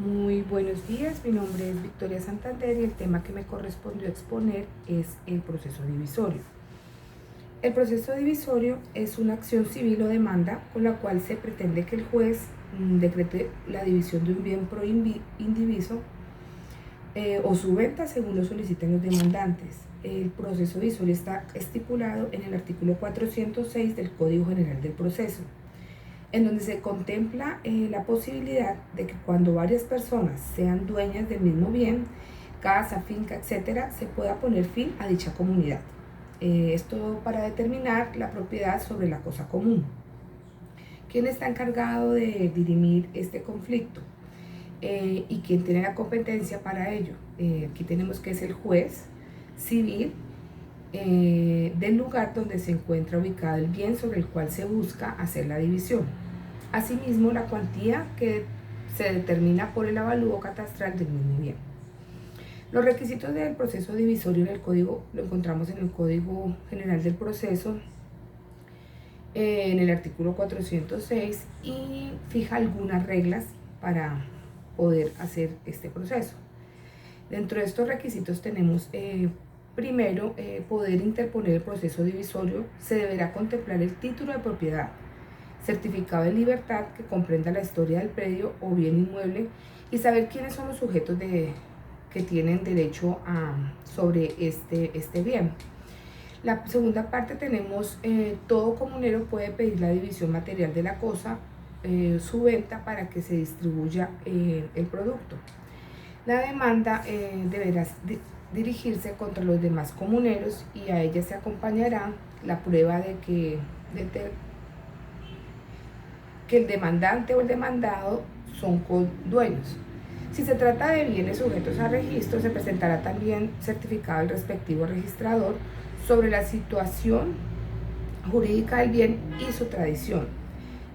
Muy buenos días, mi nombre es Victoria Santander y el tema que me correspondió exponer es el proceso divisorio. El proceso divisorio es una acción civil o demanda con la cual se pretende que el juez decrete la división de un bien pro indiviso o su venta según lo soliciten los demandantes. El proceso divisorio está estipulado en el artículo 406 del Código General del Proceso, en donde se contempla la posibilidad de que cuando varias personas sean dueñas del mismo bien, casa, finca, etcétera, se pueda poner fin a dicha comunidad. Esto para determinar la propiedad sobre la cosa común. ¿Quién está encargado de dirimir este conflicto? ¿Y quién tiene la competencia para ello? Aquí tenemos que es el juez civil del lugar donde se encuentra ubicado el bien sobre el cual se busca hacer la división. Asimismo, la cuantía que se determina por el avalúo catastral del mismo bien. Los requisitos del proceso divisorio en el código lo encontramos en el Código General del Proceso, en el artículo 406, y fija algunas reglas para poder hacer este proceso. Dentro de estos requisitos tenemos primero, poder interponer el proceso divisorio, se deberá contemplar el título de propiedad, certificado de libertad que comprenda la historia del predio o bien inmueble y saber quiénes son los sujetos que tienen derecho sobre este bien. La segunda parte tenemos, todo comunero puede pedir la división material de la cosa, su venta para que se distribuya el producto. La demanda deberá dirigirse contra los demás comuneros y a ella se acompañará la prueba de que el demandante o el demandado son codueños. Si se trata de bienes sujetos a registro, se presentará también certificado del respectivo registrador sobre la situación jurídica del bien y su tradición,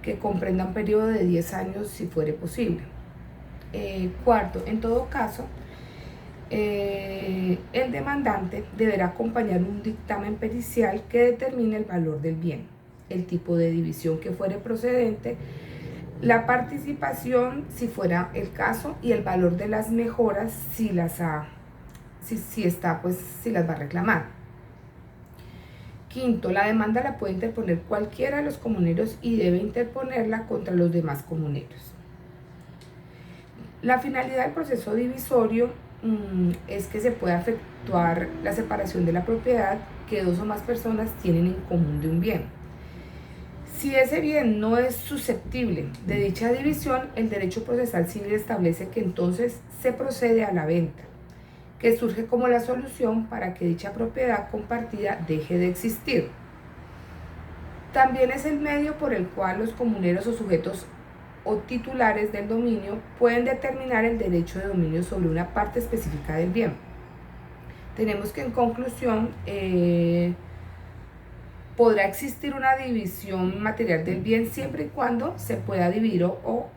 que comprenda un periodo de 10 años si fuere posible. Cuarto, en todo caso, el demandante deberá acompañar un dictamen pericial que determine el valor del bien, el tipo de división que fuere procedente, la participación si fuera el caso y el valor de las mejoras si las va a reclamar. Quinto, la demanda la puede interponer cualquiera de los comuneros y debe interponerla contra los demás comuneros. La finalidad del proceso divisorio es que se pueda efectuar la separación de la propiedad que dos o más personas tienen en común de un bien. Si ese bien no es susceptible de dicha división, el derecho procesal civil establece que entonces se procede a la venta, que surge como la solución para que dicha propiedad compartida deje de existir. También es el medio por el cual los comuneros o sujetos o titulares del dominio pueden determinar el derecho de dominio sobre una parte específica del bien. Tenemos que en conclusión, podrá existir una división material del bien siempre y cuando se pueda dividir o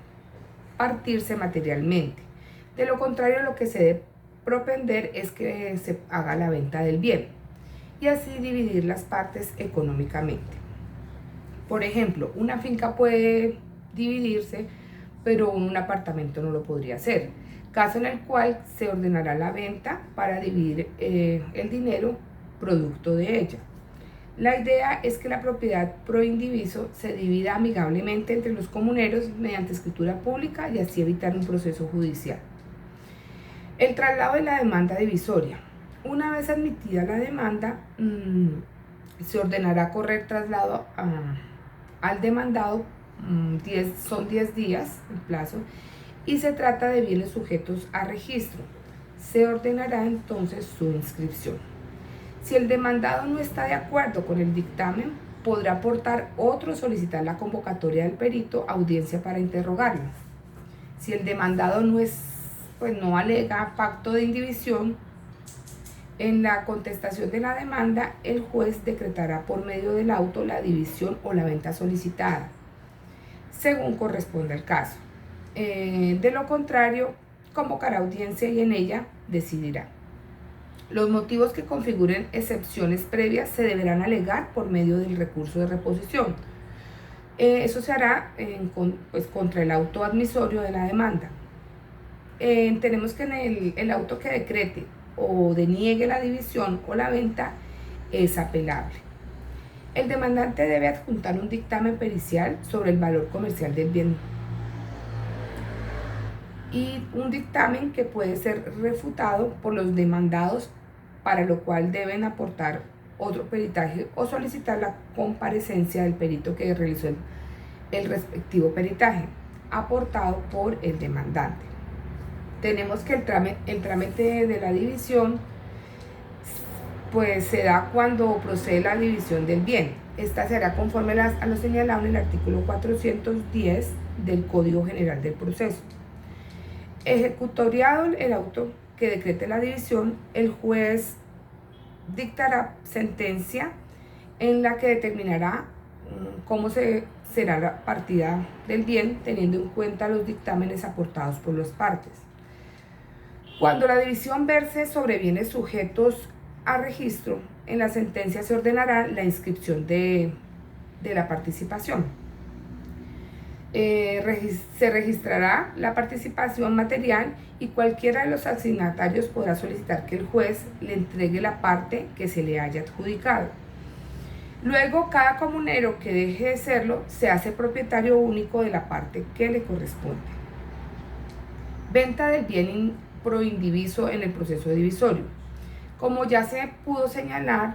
partirse materialmente. De lo contrario, lo que se debe propender es que se haga la venta del bien y así dividir las partes económicamente. Por ejemplo, una finca puede dividirse, pero un apartamento no lo podría hacer, caso en el cual se ordenará la venta para dividir el dinero producto de ella. La idea es que la propiedad pro indiviso se divida amigablemente entre los comuneros mediante escritura pública y así evitar un proceso judicial. El traslado de la demanda divisoria. Una vez admitida la demanda, se ordenará correr traslado al demandado, son 10 días el plazo, y se trata de bienes sujetos a registro. Se ordenará entonces su inscripción. Si el demandado no está de acuerdo con el dictamen, podrá aportar otro, solicitar la convocatoria del perito, audiencia para interrogarlo. Si el demandado no alega pacto de indivisión, en la contestación de la demanda, el juez decretará por medio del auto la división o la venta solicitada, según corresponda el caso. De lo contrario, convocará audiencia y en ella decidirá. Los motivos que configuren excepciones previas se deberán alegar por medio del recurso de reposición. Eso se hará contra el auto admisorio de la demanda. tenemos que en el auto que decrete o deniegue la división o la venta es apelable. El demandante debe adjuntar un dictamen pericial sobre el valor comercial del bien y un dictamen que puede ser refutado por los demandados, para lo cual deben aportar otro peritaje o solicitar la comparecencia del perito que realizó el respectivo peritaje aportado por el demandante. Tenemos que el trámite de la división pues se da cuando procede la división del bien. Esta se hará conforme a lo señalado en el artículo 410 del Código General del Proceso. Ejecutoriado el auto que decrete la división, el juez dictará sentencia en la que determinará cómo será la partida del bien, teniendo en cuenta los dictámenes aportados por las partes. Cuando la división verse sobre bienes sujetos a registro, en la sentencia se ordenará la inscripción de la participación. Se registrará la participación material y cualquiera de los asignatarios podrá solicitar que el juez le entregue la parte que se le haya adjudicado. Luego, cada comunero que deje de serlo se hace propietario único de la parte que le corresponde. Venta del bien pro indiviso en el proceso divisorio. Como ya se pudo señalar,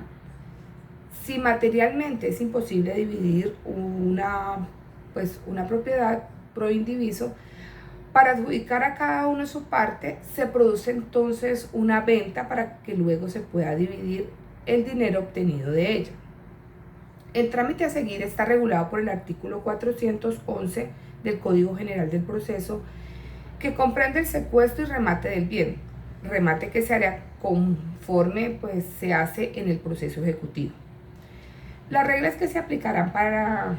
si materialmente es imposible dividir una propiedad pro indiviso, para adjudicar a cada uno su parte, se produce entonces una venta para que luego se pueda dividir el dinero obtenido de ella. El trámite a seguir está regulado por el artículo 411 del Código General del Proceso, que comprende el secuestro y remate del bien, remate que se hará conforme se hace en el proceso ejecutivo. Las reglas que se aplicarán para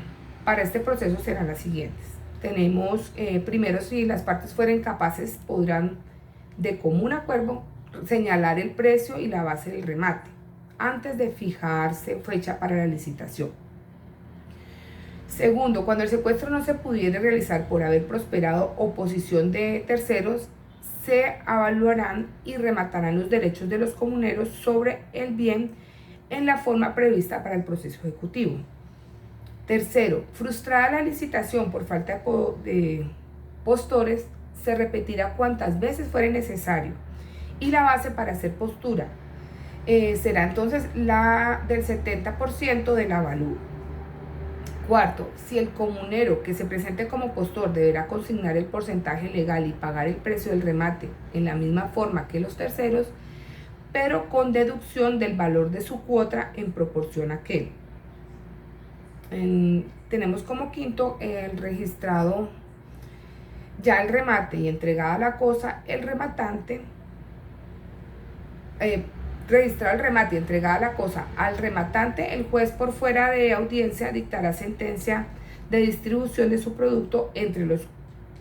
este proceso serán las siguientes. Tenemos, primero, si las partes fueren capaces, podrán de común acuerdo señalar el precio y la base del remate antes de fijarse fecha para la licitación. Segundo, cuando el secuestro no se pudiera realizar por haber prosperado oposición de terceros, se evaluarán y rematarán los derechos de los comuneros sobre el bien en la forma prevista para el proceso ejecutivo. Tercero, frustrada la licitación por falta de postores, se repetirá cuantas veces fuere necesario y la base para hacer postura será entonces la del 70% del avalúo. Cuarto, si el comunero que se presente como postor deberá consignar el porcentaje legal y pagar el precio del remate en la misma forma que los terceros, pero con deducción del valor de su cuota en proporción a aquel. Tenemos como quinto el registrado ya el remate y entregada la cosa, el rematante, registrado el remate y entregada la cosa al rematante, el juez por fuera de audiencia dictará sentencia de distribución de su producto entre los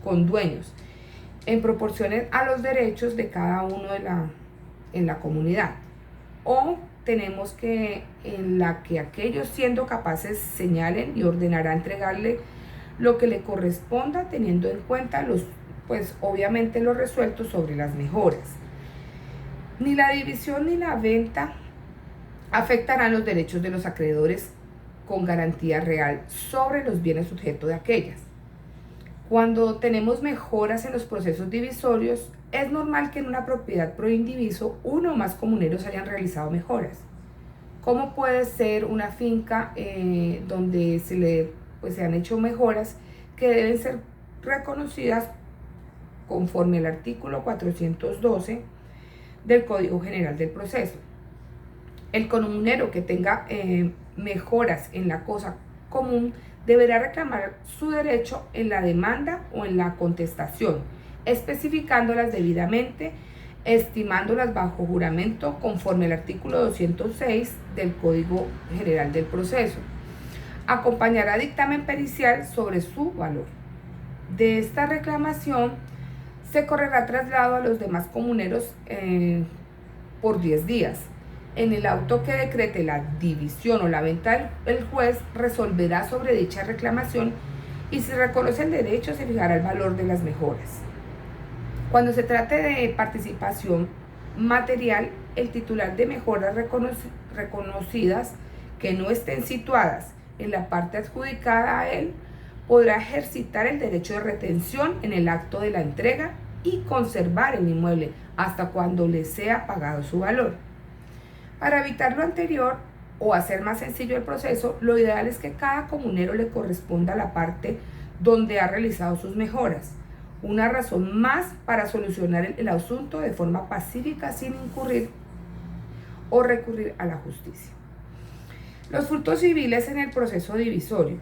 condueños en proporciones a los derechos de cada uno en la comunidad. O tenemos que en la que aquellos siendo capaces señalen y ordenará entregarle lo que le corresponda, teniendo en cuenta obviamente los resueltos sobre las mejoras. Ni la división ni la venta afectarán los derechos de los acreedores con garantía real sobre los bienes sujetos de aquellas. Cuando tenemos mejoras en los procesos divisorios, es normal que en una propiedad pro indiviso uno o más comuneros hayan realizado mejoras. ¿Cómo puede ser una finca donde se han hecho mejoras que deben ser reconocidas conforme al artículo 412 del Código General del Proceso? El comunero que tenga mejoras en la cosa común deberá reclamar su derecho en la demanda o en la contestación, especificándolas debidamente, estimándolas bajo juramento conforme al artículo 206 del Código General del Proceso. Acompañará dictamen pericial sobre su valor. De esta reclamación se correrá traslado a los demás comuneros por 10 días. En el auto que decrete la división o la venta, el juez resolverá sobre dicha reclamación y si reconoce el derecho se fijará el valor de las mejoras. Cuando se trate de participación material, el titular de mejoras reconocidas que no estén situadas en la parte adjudicada a él podrá ejercitar el derecho de retención en el acto de la entrega y conservar el inmueble hasta cuando le sea pagado su valor. Para evitar lo anterior o hacer más sencillo el proceso, lo ideal es que cada comunero le corresponda la parte donde ha realizado sus mejoras. Una razón más para solucionar el asunto de forma pacífica sin incurrir o recurrir a la justicia. Los frutos civiles en el proceso divisorio.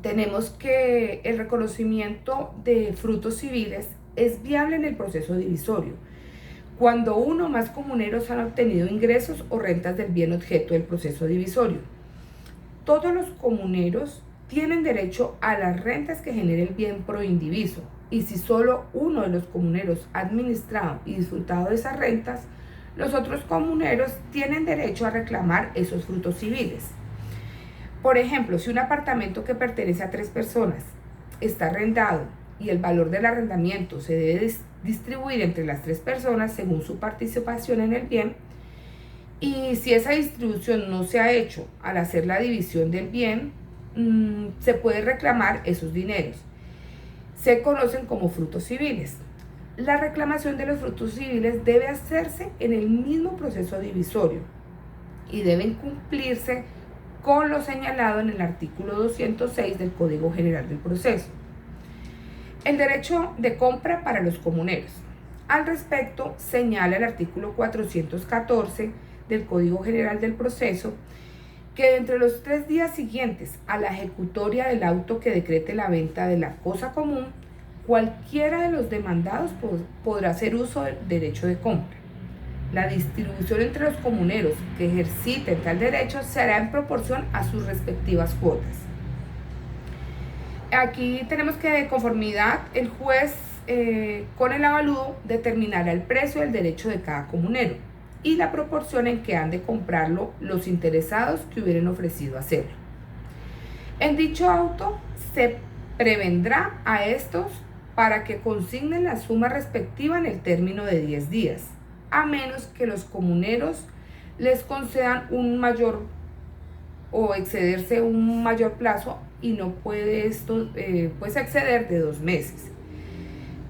Tenemos que el reconocimiento de frutos civiles es viable en el proceso divisorio cuando uno o más comuneros han obtenido ingresos o rentas del bien objeto del proceso divisorio. Todos los comuneros tienen derecho a las rentas que genere el bien proindiviso, y si solo uno de los comuneros ha administrado y disfrutado de esas rentas, los otros comuneros tienen derecho a reclamar esos frutos civiles. Por ejemplo, si un apartamento que pertenece a 3 personas está arrendado y el valor del arrendamiento se debe distribuir entre las 3 personas según su participación en el bien, y si esa distribución no se ha hecho al hacer la división del bien, se puede reclamar esos dineros. Se conocen como frutos civiles. La reclamación de los frutos civiles debe hacerse en el mismo proceso divisorio y deben cumplirse con lo señalado en el artículo 206 del Código General del Proceso. El derecho de compra para los comuneros. Al respecto, señala el artículo 414 del Código General del Proceso que entre los 3 días siguientes a la ejecutoria del auto que decrete la venta de la cosa común, cualquiera de los demandados podrá hacer uso del derecho de compra. La distribución entre los comuneros que ejerciten tal derecho se hará en proporción a sus respectivas cuotas. Aquí tenemos que, de conformidad, el juez con el avalúo determinará el precio del derecho de cada comunero y la proporción en que han de comprarlo los interesados que hubieran ofrecido hacerlo. En dicho auto se prevendrá a estos para que consignen la suma respectiva en el término de 10 días, a menos que los comuneros les concedan un mayor o excederse un mayor plazo, y no puede esto pues exceder de 2 meses.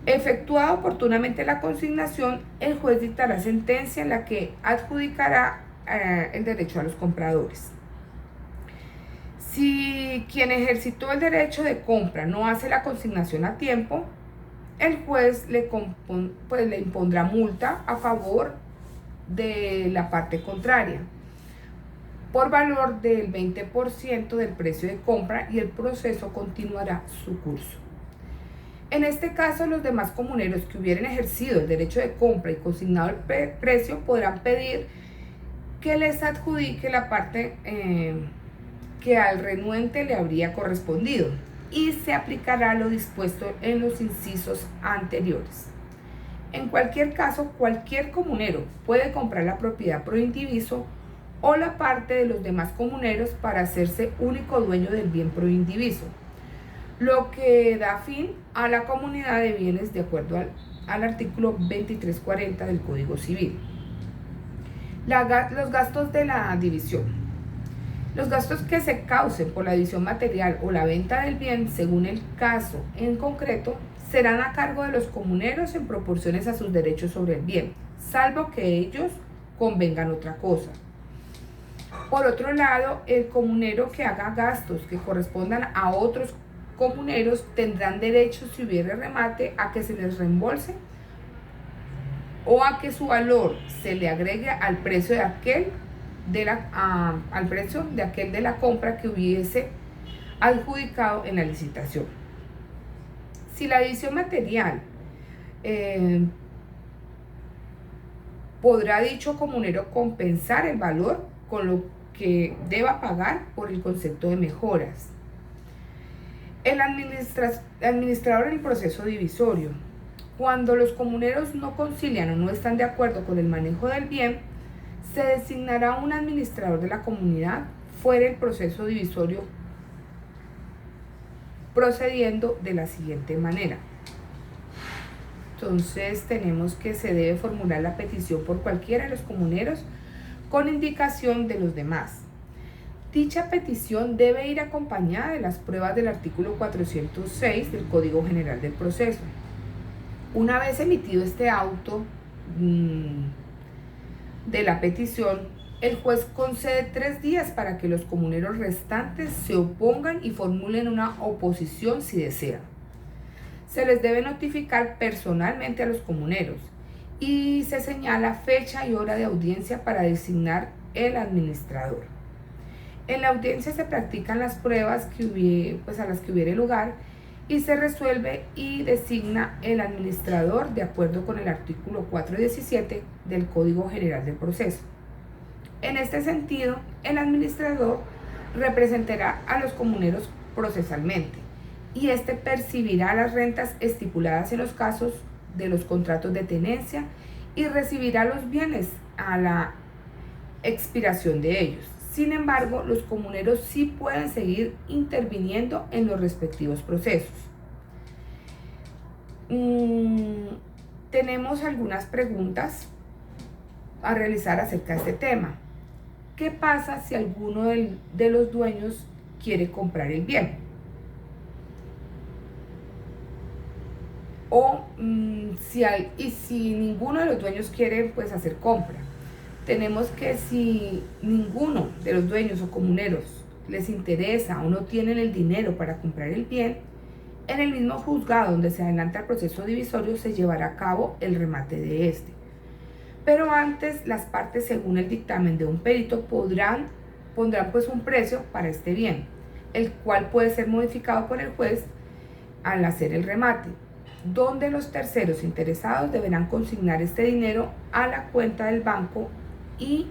Efectuada oportunamente la consignación, el juez dictará sentencia en la que adjudicará el derecho a los compradores. Si quien ejercitó el derecho de compra no hace la consignación a tiempo, el juez le impondrá multa a favor de la parte contraria por valor del 20% del precio de compra, y el proceso continuará su curso. En este caso, los demás comuneros que hubieran ejercido el derecho de compra y consignado el precio podrán pedir que les adjudique la parte que al renuente le habría correspondido, y se aplicará lo dispuesto en los incisos anteriores. En cualquier caso, cualquier comunero puede comprar la propiedad proindiviso o la parte de los demás comuneros para hacerse único dueño del bien proindiviso, lo que da fin a la comunidad de bienes de acuerdo al artículo 2340 del Código Civil. Los gastos de la división. Los gastos que se causen por la división material o la venta del bien, según el caso en concreto, serán a cargo de los comuneros en proporciones a sus derechos sobre el bien, salvo que ellos convengan otra cosa. Por otro lado, el comunero que haga gastos que correspondan a otros comuneros tendrán derecho, si hubiere remate, a que se les reembolse o a que su valor se le agregue al precio de aquel de la compra que hubiese adjudicado en la licitación. Si la división material podrá dicho comunero compensar el valor con lo que deba pagar por el concepto de mejoras. El administrador en el proceso divisorio. Cuando los comuneros no concilian o no están de acuerdo con el manejo del bien, se designará un administrador de la comunidad fuera del proceso divisorio, procediendo de la siguiente manera. entonces tenemos que se debe formular la petición por cualquiera de los comuneros con indicación de los demás. Dicha petición debe ir acompañada de las pruebas del artículo 406 del Código General del Proceso. Una vez emitido este auto de la petición, el juez concede 3 días para que los comuneros restantes se opongan y formulen una oposición si desean. Se les debe notificar personalmente a los comuneros y se señala fecha y hora de audiencia para designar el administrador. En la audiencia se practican las pruebas a las que hubiere lugar y se resuelve y designa el administrador de acuerdo con el artículo 417 del Código General del Proceso. En este sentido, el administrador representará a los comuneros procesalmente y éste percibirá las rentas estipuladas en los casos de los contratos de tenencia y recibirá los bienes a la expiración de ellos. Sin embargo, los comuneros sí pueden seguir interviniendo en los respectivos procesos. Tenemos algunas preguntas a realizar acerca de este tema. ¿Qué pasa si alguno de los dueños quiere comprar el bien? Si ninguno de los dueños quiere hacer compra. Tenemos que si ninguno de los dueños o comuneros les interesa o no tienen el dinero para comprar el bien, en el mismo juzgado donde se adelanta el proceso divisorio se llevará a cabo el remate de este. Pero antes las partes, según el dictamen de un perito, pondrán un precio para este bien, el cual puede ser modificado por el juez al hacer el remate, donde los terceros interesados deberán consignar este dinero a la cuenta del banco y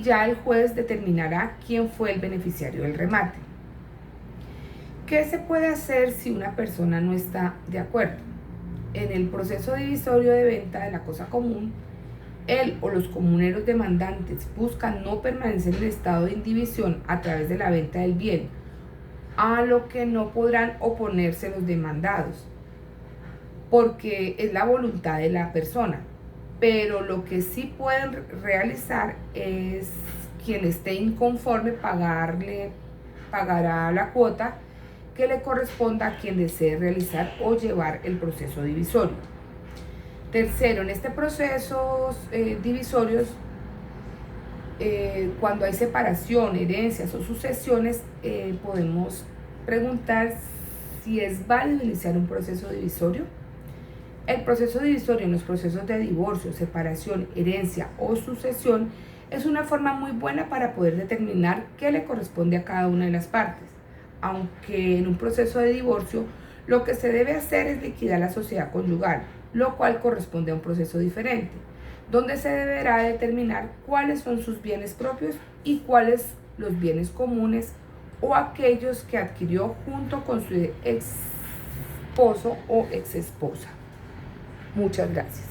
ya el juez determinará quién fue el beneficiario del remate. ¿Qué se puede hacer si una persona no está de acuerdo? En el proceso divisorio de venta de la cosa común, él o los comuneros demandantes buscan no permanecer en estado de indivisión a través de la venta del bien, a lo que no podrán oponerse los demandados, porque es la voluntad de la persona. Pero lo que sí pueden realizar es quien esté inconforme pagará la cuota que le corresponda a quien desee realizar o llevar el proceso divisorio. Tercero, en este proceso divisorios, cuando hay separación, herencias o sucesiones, podemos preguntar si es válido iniciar un proceso divisorio. El proceso divisorio en los procesos de divorcio, separación, herencia o sucesión es una forma muy buena para poder determinar qué le corresponde a cada una de las partes. Aunque en un proceso de divorcio lo que se debe hacer es liquidar la sociedad conyugal, lo cual corresponde a un proceso diferente, donde se deberá determinar cuáles son sus bienes propios y cuáles los bienes comunes o aquellos que adquirió junto con su ex esposo o ex esposa. Muchas gracias.